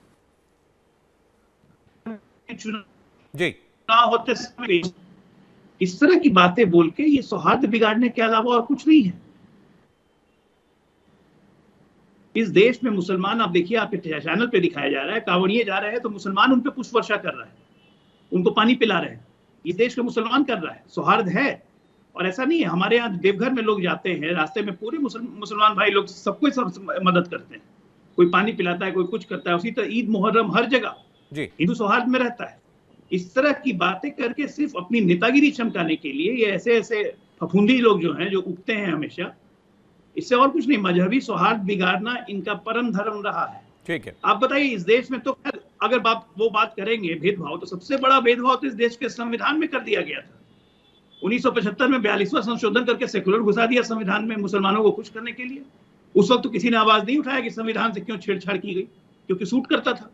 जी, चुनाव होते समय इस तरह की बातें बोल के ये सौहार्द बिगाड़ने के अलावा और कुछ नहीं है। इस देश में मुसलमान, आप देखिए, आपके चैनल पे दिखाया जा रहा है, कांवड़िए जा रहे हैं तो मुसलमान उन पे पुष्प वर्षा कर रहा है, उनको पानी पिला रहे हैं। इस देश का मुसलमान कर रहा है, सौहार्द है। और ऐसा नहीं है, हमारे यहाँ देवघर में लोग जाते हैं, रास्ते में पूरे मुसलमान भाई लोग सबको सब मदद करते हैं, कोई पानी पिलाता है, कोई कुछ करता है। उसी तरह ईद मुहर्रम हर जगह हिंदू सौहार्द में रहता है। इस तरह की बातें करके सिर्फ अपनी नेतागिरी चमकाने के लिए ये ऐसे ऐसे फफूंदी लोग जो हैं, जो उगते हैं हमेशा, इससे और कुछ नहीं। मजहबी सौहार्द बिगाड़ना इनका परम धर्म रहा है। ठीक है, आप बताइए, इस देश में तो खैर अगर वो बात करेंगे भेदभाव, तो सबसे बड़ा भेदभाव तो इस देश के संविधान में कर दिया गया था। 1975 में 42वां संशोधन करके सेकुलर घुसा दिया संविधान में मुसलमानों को खुश करने के लिए। उस वक्त तो किसी ने आवाज नहीं उठाया कि संविधान से क्यों छेड़छाड़ की गई, क्योंकि सूट करता था।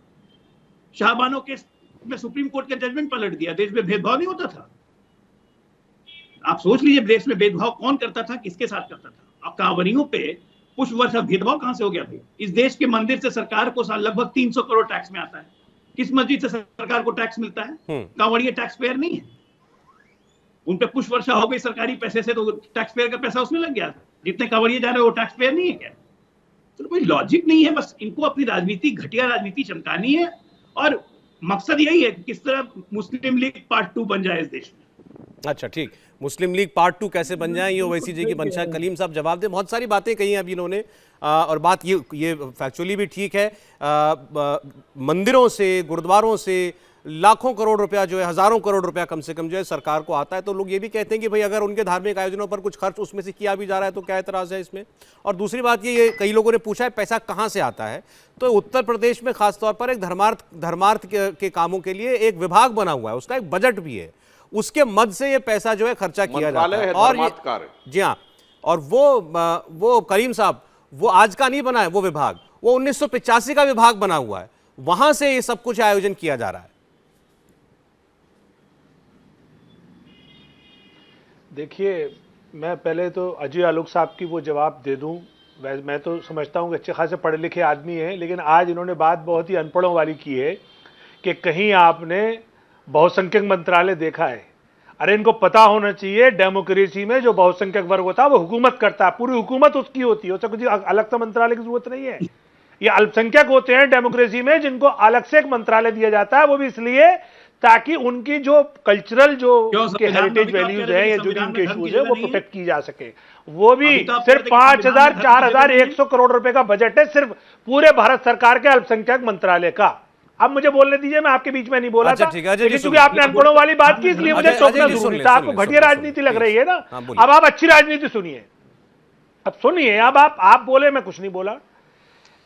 शाहबानो केस में सुप्रीम कोर्ट का जजमेंट पलट दिया, देश में भेदभाव नहीं होता था। आप सोच लीजिए, देश में भेदभाव कौन करता था, किसके साथ करता था? अब कांवड़ियों पे पुष्प वर्षा भेदभाव कहां से हो गया भाई? इस देश के मंदिर से सरकार को साल लगभग 300 करोड़ टैक्स में आता है। किस मस्जिद से सरकार को टैक्स मिलता है? कांवड़िए टैक्स पेयर नहीं है। उन पे पुष्प वर्षा हो गई सरकारी पैसे से, तो टैक्स पेयर का पैसा उसमें लग गया। जितने कांवड़िए जा रहे हैं वो टैक्स पेयर नहीं है क्या? तो कोई लॉजिक नहीं है। बस इनको अपनी राजनीति, घटिया राजनीति चमकानी है और मकसद यही है कि किस तरह मुस्लिम लीग पार्ट 2 बन जाए इस देश में। अच्छा, ठीक, मुस्लिम लीग पार्ट 2 कैसे बन जाए, ये ओवैसी जी की मंशा। कलीम साहब जवाब दें। बहुत सारी बातें कही हैं अभी इन्होंने, और बात ये फैक्चुअली भी ठीक है। मंदिरों से, गुरुद्वारों से लाखों करोड़ रुपया जो है, हजारों करोड़ रुपया कम से कम जो है सरकार को आता है। तो लोग ये भी कहते हैं कि भाई अगर उनके धार्मिक आयोजनों पर कुछ खर्च उसमें से किया भी जा रहा है तो क्या एतराज है इसमें। और दूसरी बात ये कई लोगों ने पूछा है पैसा कहाँ से आता है, तो उत्तर प्रदेश में खासतौर पर एक धर्मार्थ के कामों के लिए एक विभाग बना हुआ है, उसका एक बजट भी है। उसके मद से ये पैसा जो है खर्चा किया जाता मंत्रालय है। है, और धर्मार्थ कार्य। जी हाँ, और वो करीम साहब, वो आज का नहीं बना है वो विभाग, वो 1985 का विभाग बना हुआ है, वहां से ये सब कुछ आयोजन किया जा रहा है। देखिए, मैं पहले तो अजय आलोक साहब की वो जवाब दे दूं। मैं तो समझता हूं कि अच्छे खासे पढ़े लिखे आदमी हैं, लेकिन आज इन्होंने बात बहुत ही अनपढ़ों वाली की है कि कहीं आपने बहुसंख्यक मंत्रालय देखा है। अरे इनको पता होना चाहिए, डेमोक्रेसी में जो बहुसंख्यक वर्ग होता है वो हुकूमत करता है, पूरी हुकूमत उसकी होती है, उससे कुछ अलग सा मंत्रालय की जरूरत नहीं है। ये अल्पसंख्यक होते हैं डेमोक्रेसी में, जिनको अलग से एक मंत्रालय दिया जाता है, वो भी इसलिए ताकि उनकी जो कल्चरल जो उनके हेरिटेज वैल्यूज है या जो भी उनके इश्यूज है वो प्रोटेक्ट की जा सके। वो भी सिर्फ 5,000 4,100 करोड़ रुपए का बजट है सिर्फ पूरे भारत सरकार के अल्पसंख्यक मंत्रालय का। अब मुझे बोलने दीजिए, मैं आपके बीच में नहीं बोला था, लेकिन क्योंकि आपने अनपढ़ों वाली बात की इसलिए मुझे टोकना जरूरी था। आपको घटिया राजनीति लग रही है ना, अब आप अच्छी राजनीति सुनिए। अब सुनिए, अब आप बोले, मैं कुछ नहीं बोला।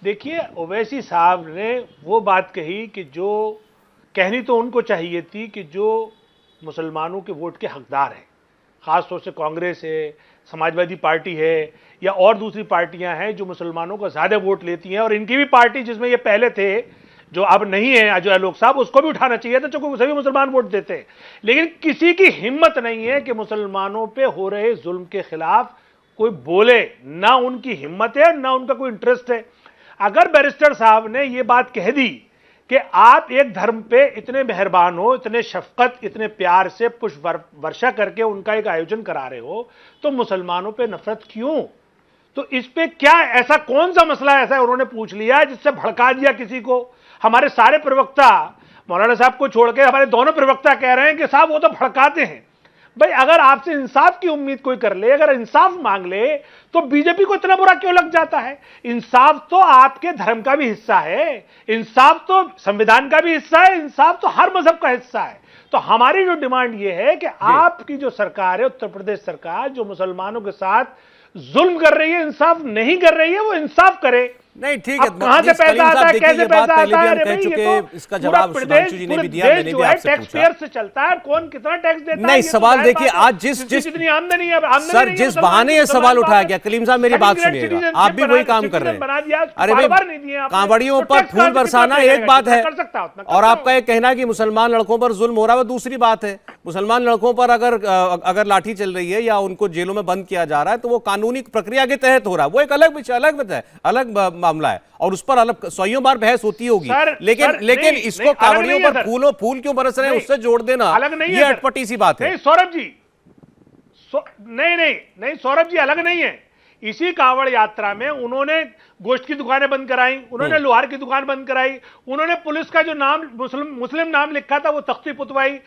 देखिए, ओवैसी साहब ने वो बात कही कि जो कहनी तो उनको चाहिए थी कि जो मुसलमानों के वोट के हकदार हैं, खासतौर से कांग्रेस है, समाजवादी पार्टी है या और दूसरी पार्टियां हैं जो मुसलमानों को ज्यादा वोट लेती हैं, और इनकी भी पार्टी जिसमें ये पहले थे जो अब नहीं है अजय आलोक साहब, उसको भी उठाना चाहिए था, क्योंकि सभी मुसलमान वोट देते हैं। लेकिन किसी की हिम्मत नहीं है कि मुसलमानों पे हो रहे जुल्म के खिलाफ कोई बोले, ना उनकी हिम्मत है ना उनका कोई इंटरेस्ट है। अगर बैरिस्टर साहब ने यह बात कह दी कि आप एक धर्म पे इतने मेहरबान हो, इतने शफकत, इतने प्यार से पुष्प वर्षा करके उनका एक आयोजन करा रहे हो, तो मुसलमानों पे नफरत क्यों? तो इस पे क्या ऐसा कौन सा मसला ऐसा है उन्होंने पूछ लिया जिससे भड़का दिया किसी को? हमारे सारे प्रवक्ता, मौलाना साहब को छोड़ के हमारे दोनों प्रवक्ता कह रहे हैं कि साहब वो तो भड़काते हैं। भाई, अगर आपसे इंसाफ की उम्मीद कोई कर ले, अगर इंसाफ मांग ले, तो बीजेपी को इतना बुरा क्यों लग जाता है? इंसाफ तो आपके धर्म का भी हिस्सा है, इंसाफ तो संविधान का भी हिस्सा है, इंसाफ तो हर मजहब का हिस्सा है। तो हमारी जो डिमांड ये है कि आपकी जो सरकार है, उत्तर प्रदेश सरकार, जो मुसलमानों के साथ जुल्म कर रही है, इंसाफ नहीं कर रही है, वो इंसाफ करे। नहीं, ठीक है, कहां से पैसा आता है, कैसे पैसा आता है? कह चुके, इसका जवाब सुधांशु जी ने भी दिया, मैंने भी आपसे टैक्स पेयर से चलता है, कौन कितना टैक्स देता है? नहीं, सवाल देखिए, आज जिस जितनी आमदनी है सर, जिस बहाने ये सवाल उठाया गया, कलीम साहब मेरी बात सुनिएगा, आप भी वही काम कर रहे हैं। अरे भाई, कांवड़ियों पर फूल बरसाना एक बात है, और आपका ये कहना कि मुसलमान लड़कों पर जुल्म हो रहा है वो दूसरी बात है। मुसलमान लड़कों पर अगर लाठी चल रही है या उनको जेलों में बंद किया जा रहा है तो वो कानूनी प्रक्रिया के तहत हो रहा है, वो एक अलग विषय, अलग मामला है, और उस पर अलग 100 बार बहस होती होगी। लेकिन इसको कांवड़ियों पर फूल क्यों बरस रहे हैं उससे जोड़ देना, ये अटपटी सी बात है। नहीं सौरभ जी, नहीं सौरभ जी, अलग नहीं है। इसी कांवड़ यात्रा में उन्होंने गोश्त की दुकानें बंद कराई, उन्होंने लोहार की दुकान बंद कराई, उन्होंने पुलिस का जो नाम मुस्लिम नाम लिखा था वो तख्ती पुतवाई,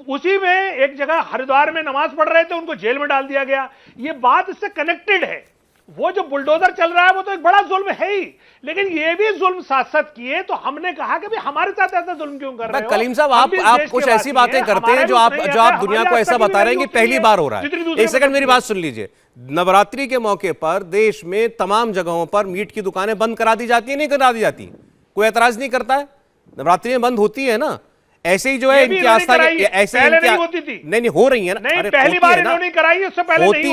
उसी में एक जगह हरिद्वार में नमाज पढ़ रहे थे, उनको जेल में डाल दिया गया। ये बात इससे कनेक्टेड है। वो जो बुलडोजर चल रहा है वो तो एक बड़ा जुल्म है ही, लेकिन ये भी जुल्म साथ साथ किए। तो हमने कहा कि भाई हमारे साथ ऐसा जुल्म क्यों कर रहे हो? कलीम साहब, आप कुछ ऐसी बातें करते हैं जो आप दुनिया को ऐसा बता रहे हैं कि पहली बार हो रहा है। एक सेकंड मेरी बात सुन लीजिए। नवरात्रि के मौके पर देश में तमाम जगहों पर मीट की दुकानें बंद करा दी जाती है, नहीं करा दी जाती? कोई ऐतराज नहीं करता है? नवरात्रि में बंद होती है ना, ऐसे ही जो है इनकी आस्था, ऐसे नहीं हो रही है ना, पहली बार इन्होंने कराई, उससे पहले होती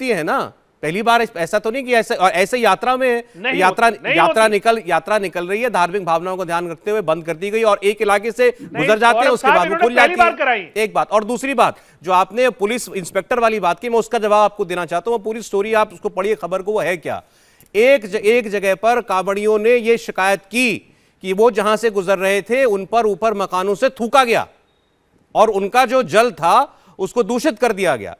है ना, पहली बार। ऐसा तो नहीं कि ऐसे यात्रा में यात्रा निकल रही है, धार्मिक भावनाओं को ध्यान रखते हुए बंद कर दी गई, और एक इलाके से गुजर जाते हैं, उसके बाद वो खुल जाती है। एक बात, और दूसरी बात, जो आपने पुलिस इंस्पेक्टर वाली बात की, मैं उसका जवाब आपको देना चाहता हूं। पूरी स्टोरी आप उसको पढ़िए, खबर को, वो है क्या। एक जगह पर कांवड़ियों ने यह शिकायत की कि वो जहां से गुजर रहे थे उन पर ऊपर मकानों से थूका गया, और उनका जो जल था उसको दूषित कर दिया गया।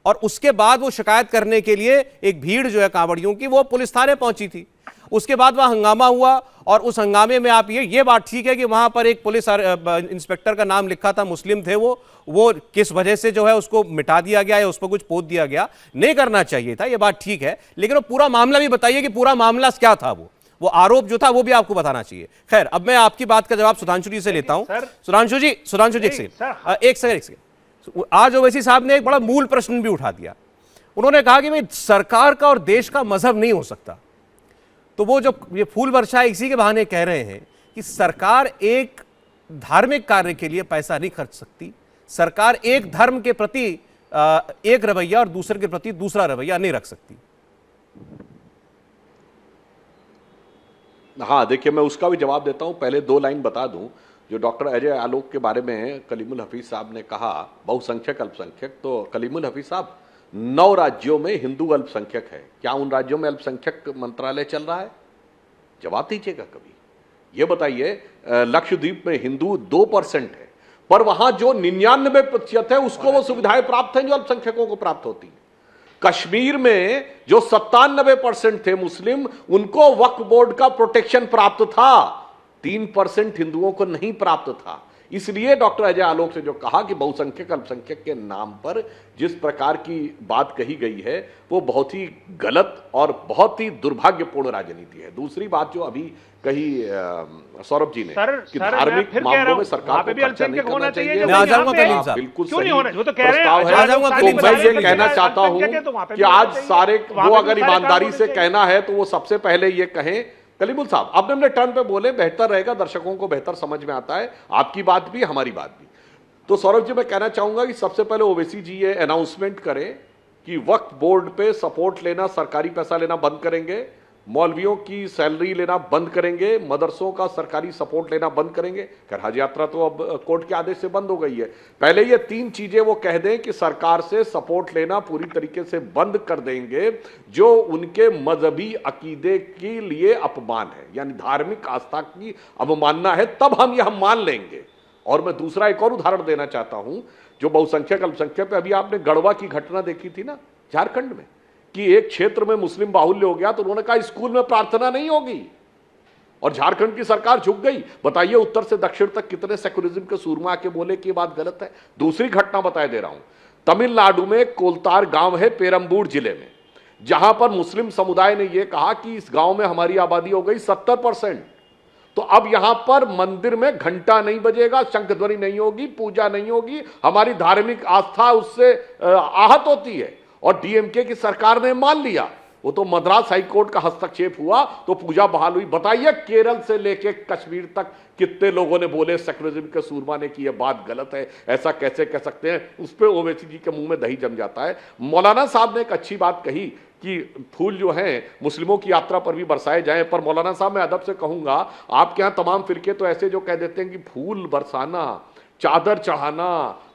और उसके बाद वो शिकायत करने के लिए एक भीड़ जो है कांवड़ियों की, वो पुलिस थाने पहुंची थी। उसके बाद वहां हंगामा हुआ, और उस हंगामे में आप ये बात ठीक है कि वहां पर एक पुलिस इंस्पेक्टर का नाम लिखा था, मुस्लिम थे वो किस वजह से जो है उसको मिटा दिया गया या उस पर कुछ पोत दिया गया, नहीं करना चाहिए था, ये बात ठीक है। लेकिन वो पूरा मामला भी बताइए कि पूरा मामला क्या था, वो आरोप जो था वो भी आपको बताना चाहिए। खैर, अब मैं आपकी बात का जवाब सुधांशु जी से लेता हूं। सुधांशु जी एक सेकंड। आज ओवैसी साहब ने एक बड़ा मूल प्रश्न भी उठा दिया। उन्होंने कहा कि भाई सरकार का और देश का मजहब नहीं हो सकता। तो वो जो ये फूल वर्षा इसी के बहाने कह रहे हैं कि सरकार एक धार्मिक कार्य के लिए पैसा नहीं खर्च सकती, सरकार एक धर्म के प्रति एक रवैया और दूसरे के प्रति दूसरा रवैया नहीं रख सकती। हाँ, देखिए मैं उसका भी जवाब देता हूं। पहले 2 लाइन बता दूं। जो डॉक्टर अजय आलोक के बारे में कलीमुल हफीज साहब ने कहा बहुसंख्यक अल्पसंख्यक, तो कलीमुल हफीज साहब 9 राज्यों में हिंदू अल्पसंख्यक है। क्या उन राज्यों में अल्पसंख्यक मंत्रालय चल रहा है? जवाब दीजिएगा कभी। ये बताइए, लक्षद्वीप में हिंदू 2% है, पर वहां जो 99% है उसको वो सुविधाएं प्राप्त हैं जो अल्पसंख्यकों को प्राप्त होती है। कश्मीर में जो 97% थे मुस्लिम, उनको वक्फ बोर्ड का प्रोटेक्शन प्राप्त था, 3% हिंदुओं को नहीं प्राप्त था। इसलिए डॉक्टर अजय आलोक से जो कहा कि बहुसंख्यक अल्पसंख्यक के नाम पर जिस प्रकार की बात कही गई है वो बहुत ही गलत और बहुत ही दुर्भाग्यपूर्ण राजनीति है। दूसरी बात जो अभी कही सौरभ जी ने कि धार्मिक मामलों में सरकार को खर्चा नहीं करना चाहिए, बिल्कुल सही प्रस्ताव है। तो मैं ये कहना चाहता हूं कि आज सारे वो अगर ईमानदारी से कहना है तो वो सबसे पहले ये कहें, कलीमुल साहब अपने अपने टर्न पे बोले, बेहतर रहेगा, दर्शकों को बेहतर समझ में आता है, आपकी बात भी हमारी बात भी। तो सौरभ जी मैं कहना चाहूंगा कि सबसे पहले ओवैसी जी ये अनाउंसमेंट करें कि वक्फ बोर्ड पे सपोर्ट लेना, सरकारी पैसा लेना बंद करेंगे, मौलवियों की सैलरी लेना बंद करेंगे, मदरसों का सरकारी सपोर्ट लेना बंद करेंगे। खैर हज यात्रा तो अब कोर्ट के आदेश से बंद हो गई है। पहले ये 3 चीजें वो कह दें कि सरकार से सपोर्ट लेना पूरी तरीके से बंद कर देंगे, जो उनके मजहबी अकीदे के लिए अपमान है, यानी धार्मिक आस्था की अवमानना है, तब हम यह मान लेंगे। और मैं दूसरा एक और उदाहरण देना चाहता हूं, जो बहुसंख्यक अल्पसंख्यक पे अभी आपने गढ़वा की घटना देखी थी ना झारखंड में, कि एक क्षेत्र में मुस्लिम बाहुल्य हो गया तो उन्होंने कहा स्कूल में प्रार्थना नहीं होगी, और झारखंड की सरकार झुक गई। बताइए उत्तर से दक्षिण तक कितने सेकुलरिज्म के सूरमा आके बोले कि बात गलत है। दूसरी घटना बताए दे रहा हूं, तमिलनाडु में कोलतार गांव है पेरम्बूर जिले में, जहां पर मुस्लिम समुदाय ने यह कहा कि इस गांव में हमारी आबादी हो गई 70%, तो अब यहां पर मंदिर में घंटा नहीं बजेगा, शंखध्वनि नहीं होगी, पूजा नहीं होगी, हमारी धार्मिक आस्था उससे आहत होती है। और डीएमके की सरकार ने मान लिया, वो तो मद्रास हाईकोर्ट का हस्तक्षेप हुआ तो पूजा बहाल हुई। बताइए केरल से लेके कश्मीर तक कितने लोगों ने बोले सेकुलरिज्म के सूरमा ने कि यह बात गलत है, ऐसा कैसे कह सकते हैं। उस पर ओवैसी जी के मुंह में दही जम जाता है। मौलाना साहब ने एक अच्छी बात कही कि फूल जो हैं मुस्लिमों की यात्रा पर भी बरसाए जाएं, पर मौलाना साहब मैं अदब से कहूंगा, आपके यहां तमाम फिरके तो ऐसे जो कह देते हैं कि फूल बरसाना, चादर चढ़ाना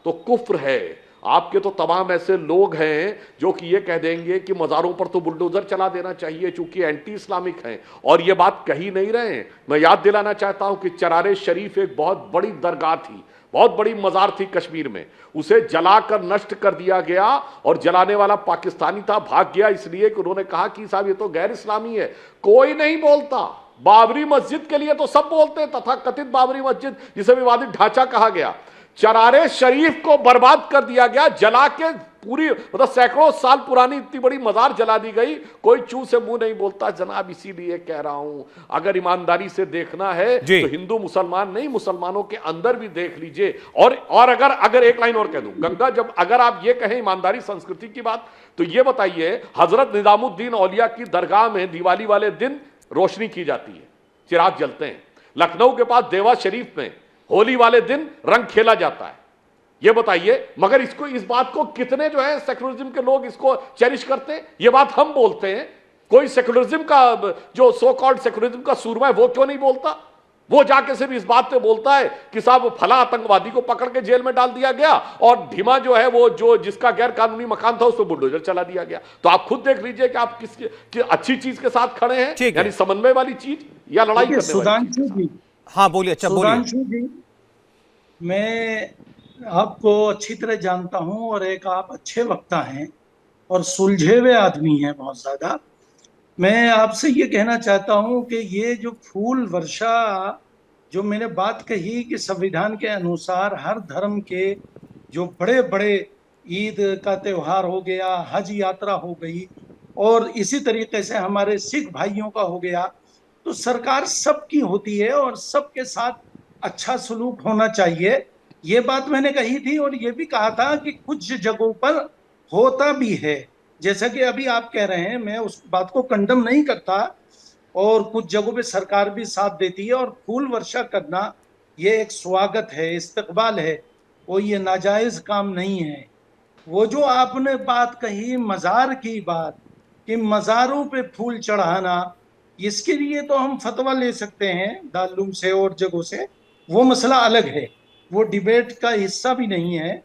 तो कुफ्र है। आपके तो तमाम ऐसे लोग हैं जो कि ये कह देंगे कि मज़ारों पर तो बुलडोजर चला देना चाहिए चूंकि एंटी इस्लामिक हैं, और ये बात कही नहीं रहे हैं। मैं याद दिलाना चाहता हूं कि चरारे शरीफ एक बहुत बड़ी दरगाह थी, बहुत बड़ी मज़ार थी कश्मीर में, उसे जलाकर नष्ट कर दिया गया, और जलाने वाला पाकिस्तानी था, भाग गया इसलिए कि उन्होंने कहा कि साहब ये तो गैर इस्लामी है। कोई नहीं बोलता। बाबरी मस्जिद के लिए तो सब बोलते हैं, तथाकथित बाबरी मस्जिद जिसे विवादित ढांचा कहा गया, चरारे शरीफ को बर्बाद कर दिया गया, जला के पूरी मतलब सैकड़ों साल पुरानी इतनी बड़ी मजार जला दी गई, कोई चू से मुंह नहीं बोलता। जनाब इसीलिए कह रहा हूं, अगर ईमानदारी से देखना है तो हिंदू मुसलमान नहीं, मुसलमानों के अंदर भी देख लीजिए। और अगर एक लाइन और कह दूं, गंगा जब अगर आप ये कहें ईमानदारी संस्कृति की बात, तो ये बताइए हजरत निजामुद्दीन औलिया की दरगाह में दिवाली वाले दिन रोशनी की जाती है, चिराग जलते हैं। लखनऊ के पास देवा शरीफ में होली वाले दिन रंग खेला जाता है। ये बताइए, मगर इसको इस बात को कितने जो है सेकुलरिज्म के लोग इसको चेरिश करते हैं। ये बात हम बोलते हैं, कोई सेकुलरिज्म का जो सो कॉल्ड सेकुलरिज्म का सूरमा है वो क्यों नहीं बोलता? वो जाके सिर्फ इस बात पे बोलता है कि साहब फला आतंकवादी को पकड़ के जेल में डाल दिया गया, और ढीमा जो है वो जो जिसका गैर कानूनी मकान था उस पर बुलडोजर चला दिया गया। तो आप खुद देख लीजिए कि आप किस अच्छी चीज के साथ खड़े हैं, यानी समन्वय वाली चीज या लड़ाई करने वाली चीज। हाँ बोलिए। अच्छा बोलिए। मैं आपको अच्छी तरह जानता हूं और एक आप अच्छे वक्ता हैं और सुलझे हुए आदमी हैं बहुत ज्यादा। मैं आपसे ये कहना चाहता हूं कि ये जो फूल वर्षा जो मैंने बात कही कि संविधान के अनुसार हर धर्म के जो बड़े बड़े ईद का त्योहार हो गया, हज यात्रा हो गई, और इसी तरीके से हमारे सिख भाइयों का हो गया, तो सरकार सबकी होती है और सबके साथ अच्छा सलूक होना चाहिए। ये बात मैंने कही थी और ये भी कहा था कि कुछ जगहों पर होता भी है, जैसा कि अभी आप कह रहे हैं, मैं उस बात को कंडम नहीं करता, और कुछ जगहों पे सरकार भी साथ देती है, और फूल वर्षा करना ये एक स्वागत है, इस्तकबाल है। वो ये नाजायज काम नहीं है। वो जो आपने बात कही मज़ार की बात, कि मज़ारों पे फूल चढ़ाना, इसके लिए तो हम फतवा ले सकते हैं दारुल से और जगहों से, वो मसला अलग है, वो डिबेट का हिस्सा भी नहीं है।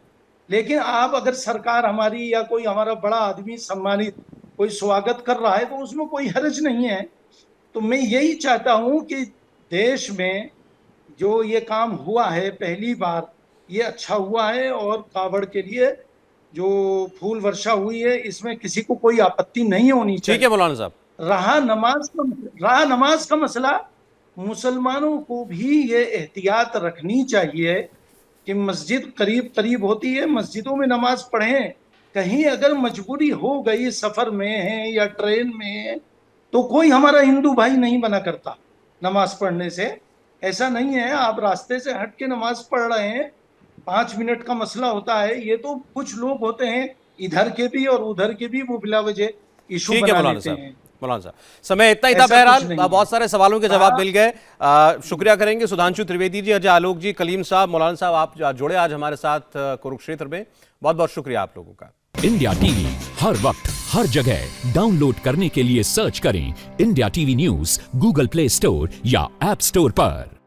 लेकिन आप अगर सरकार हमारी या कोई हमारा बड़ा आदमी सम्मानित कोई स्वागत कर रहा है तो उसमें कोई हर्ज नहीं है। तो मैं यही चाहता हूं कि देश में जो ये काम हुआ है पहली बार, ये अच्छा हुआ है, और कावड़ के लिए जो फूल वर्षा हुई है इसमें किसी को कोई आपत्ति नहीं होनी चाहिए। ठीक है मौलाना साहब। रहा नमाज का मसला, मुसलमानों को भी ये एहतियात रखनी चाहिए कि मस्जिद करीब करीब होती है, मस्जिदों में नमाज पढ़ें। कहीं अगर मजबूरी हो गई, सफर में है या ट्रेन में है, तो कोई हमारा हिंदू भाई नहीं बना करता नमाज पढ़ने से। ऐसा नहीं है आप रास्ते से हट के नमाज पढ़ रहे हैं, 5 मिनट का मसला होता है। ये तो कुछ लोग होते हैं इधर के भी और उधर के भी, वो बिला वजह इशू ठीक है बना मौलाना लेते साहब। हैं। मौलाना साहब, समय इतना ही था। ऐसा कुछ बहरहाल नहीं है। बहुत सारे सवालों के जवाब मिल गए। शुक्रिया करेंगे सुधांशु त्रिवेदी जी, अजय आलोक जी, कलीम साहब, मौलाना साहब, आप जुड़े आज हमारे साथ कुरुक्षेत्र में। बहुत बहुत शुक्रिया आप लोगों का। इंडिया टीवी हर वक्त हर जगह डाउनलोड करने के लिए सर्च करें India TV news Google play store या ऐप स्टोर पर।